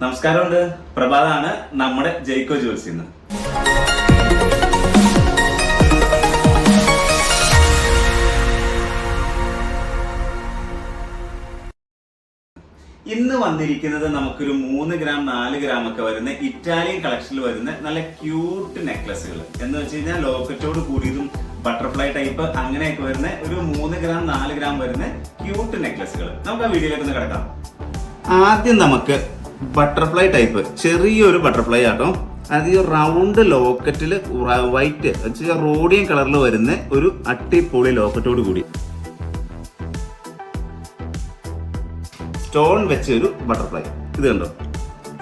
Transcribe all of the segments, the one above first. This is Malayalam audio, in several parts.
നമസ്കാരമുണ്ട്. പ്രഭാതാണ് നമ്മുടെ ജയ്ക്കോ ജ്വൽസിൽ നിന്ന്. ഇന്ന് വന്നിരിക്കുന്നത് നമുക്കൊരു 3 ഗ്രാം 4 ഗ്രാം ഒക്കെ വരുന്ന ഇറ്റാലിയൻ കളക്ഷനിൽ വരുന്ന നല്ല ക്യൂട്ട് നെക്ലസുകൾ എന്ന് വെച്ച് കഴിഞ്ഞാൽ ലോക്കറ്റോട് കൂടിയതും ബട്ടർഫ്ലൈ ടൈപ്പ് അങ്ങനെയൊക്കെ വരുന്ന ഒരു 3 ഗ്രാം 4 ഗ്രാം വരുന്ന ക്യൂട്ട് നെക്ലസുകൾ. നമുക്ക് ആ വീഡിയോയിലേക്ക് ഒന്ന് കിടക്കാം. ആദ്യം നമുക്ക് ബട്ടർഫ്ലൈ ടൈപ്പ് ചെറിയൊരു ബട്ടർഫ്ലൈ ആട്ടോ. അത് ഈ റൗണ്ട് ലോക്കറ്റിൽ വൈറ്റ് റോഡിയം കളറിൽ വരുന്ന ഒരു അട്ടിപ്പൊളി ലോക്കറ്റോട് കൂടി സ്റ്റോൺ വെച്ച ഒരു ബട്ടർഫ്ലൈ. ഇത് കണ്ടോ,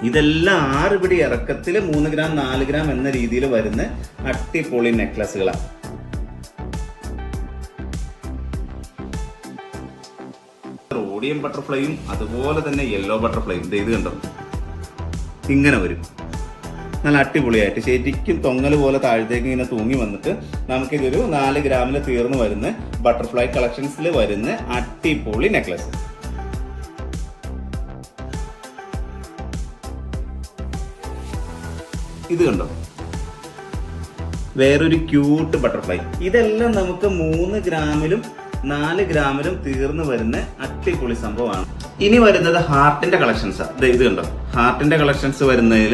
ഇതെല്ലാം 6 പിടി ഇറക്കത്തിൽ 3 ഗ്രാം 4 ഗ്രാം എന്ന രീതിയിൽ വരുന്ന അട്ടിപ്പൊളി നെക്ലസുകളാണ്. റോഡിയം ബട്ടർഫ്ലൈയും അതുപോലെ തന്നെ യെല്ലോ ബട്ടർഫ്ലൈയും ഇത് കണ്ടോ, ഇങ്ങനെ വരും. നല്ല അടിപൊളിയായിട്ട് ശരിക്കും തൊങ്ങൽ പോലെ താഴത്തേക്ക് ഇങ്ങനെ തൂങ്ങി വന്നിട്ട് നമുക്കിതൊരു 4 ഗ്രാമിൽ തീർന്നു വരുന്ന ബട്ടർഫ്ലൈ കളക്ഷൻസിൽ വരുന്ന അടിപൊളി നെക്ലസ്. ഇത് കണ്ടോ, വേറൊരു ക്യൂട്ട് ബട്ടർഫ്ലൈ. ഇതെല്ലാം നമുക്ക് 3 ഗ്രാമിലും 4 ഗ്രാമിലും തീർന്നു വരുന്ന അടിപൊളി സംഭവമാണ്. ഇനി വരുന്നത് ഹാർട്ടിന്റെ കളക്ഷൻസാണ്. ഇത് കണ്ടോ, ഹാർട്ടിന്റെ കളക്ഷൻസ് വരുന്നതിൽ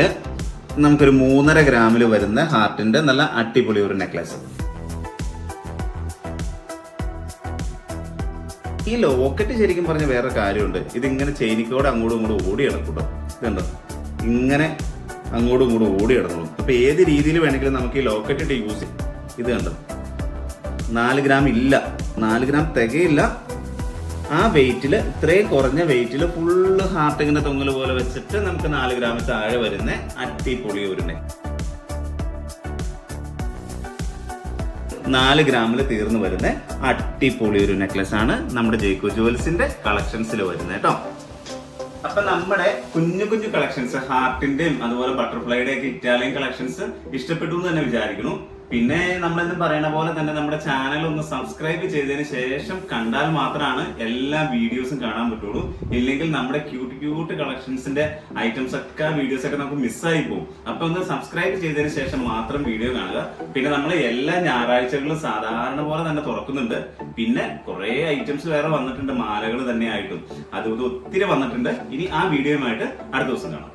നമുക്കൊരു 3.5 ഗ്രാമിൽ വരുന്ന ഹാർട്ടിന്റെ നല്ല അടിപൊളി ഒരു നെക്ലസ്. ഈ ലോക്കറ്റ് ശരിക്കും പറഞ്ഞ വേറെ കാര്യമുണ്ട്. ഇതിങ്ങനെ ചെയിനിക്കോടെ അങ്ങോട്ടും ഇങ്ങോട്ടും ഓടി കിടക്കൂട്ടോ. ഇതുണ്ടോ, ഇങ്ങനെ അങ്ങോട്ടും ഇങ്ങോട്ടും ഓടി കിടന്നോളും. അപ്പൊ ഏത് രീതിയിൽ വേണമെങ്കിലും നമുക്ക് ഈ ലോക്കറ്റ് ഇട്ട് യൂസ് ചെയ്യും. ഇത് കണ്ടോ, 4 ഗ്രാം ഇല്ല, 4 ഗ്രാം തികയില്ല. ആ വെയിറ്റില്, ഇത്രയും കുറഞ്ഞ വെയിറ്റില് ഫുള്ള് ഹാർട്ട് ഇങ്ങനെ തൊങ്ങൽ പോലെ വെച്ചിട്ട് നമുക്ക് 4 ഗ്രാമിൽ താഴെ വരുന്ന അടിപൊളി ഒരു 4 ഗ്രാമിൽ തീർന്നു വരുന്ന അടിപൊളി ഒരു നെക്ലസ് ആണ് നമ്മുടെ ജയ്ക്കോ ജ്വൽസിന്റെ കളക്ഷൻസിൽ വരുന്നത് കേട്ടോ. അപ്പൊ നമ്മുടെ കുഞ്ഞു കുഞ്ഞു കളക്ഷൻസ് ഹാർട്ടിന്റെയും അതുപോലെ ബട്ടർഫ്ലൈയുടെ ഒക്കെ ഇറ്റാലിയൻ കളക്ഷൻസ് ഇഷ്ടപ്പെട്ടു എന്ന് തന്നെ വിചാരിക്കുന്നു. പിന്നെ നമ്മളെന്ന് പറയുന്ന പോലെ തന്നെ നമ്മുടെ ചാനൽ ഒന്ന് സബ്സ്ക്രൈബ് ചെയ്തതിന് ശേഷം കണ്ടാൽ മാത്രമാണ് എല്ലാ വീഡിയോസും കാണാൻ പറ്റുള്ളൂ. ഇല്ലെങ്കിൽ നമ്മുടെ ക്യൂട്ട് കളക്ഷൻസിന്റെ ഐറ്റംസ് ഒക്കെ വീഡിയോസ് ഒക്കെ നമുക്ക് മിസ്സായി പോകും. അപ്പൊ ഒന്ന് സബ്സ്ക്രൈബ് ചെയ്തതിന് ശേഷം മാത്രം വീഡിയോ കാണുക. പിന്നെ നമ്മൾ എല്ലാ ഞായറാഴ്ചകളും സാധാരണ പോലെ തന്നെ തുറക്കുന്നുണ്ട്. പിന്നെ കുറെ ഐറ്റംസ് വേറെ വന്നിട്ടുണ്ട്, മാലകൾ തന്നെ ആയിട്ടും അതും ഒത്തിരി വന്നിട്ടുണ്ട്. ഇനി ആ വീഡിയോയുമായിട്ട് അടുത്ത ദിവസം കാണാം.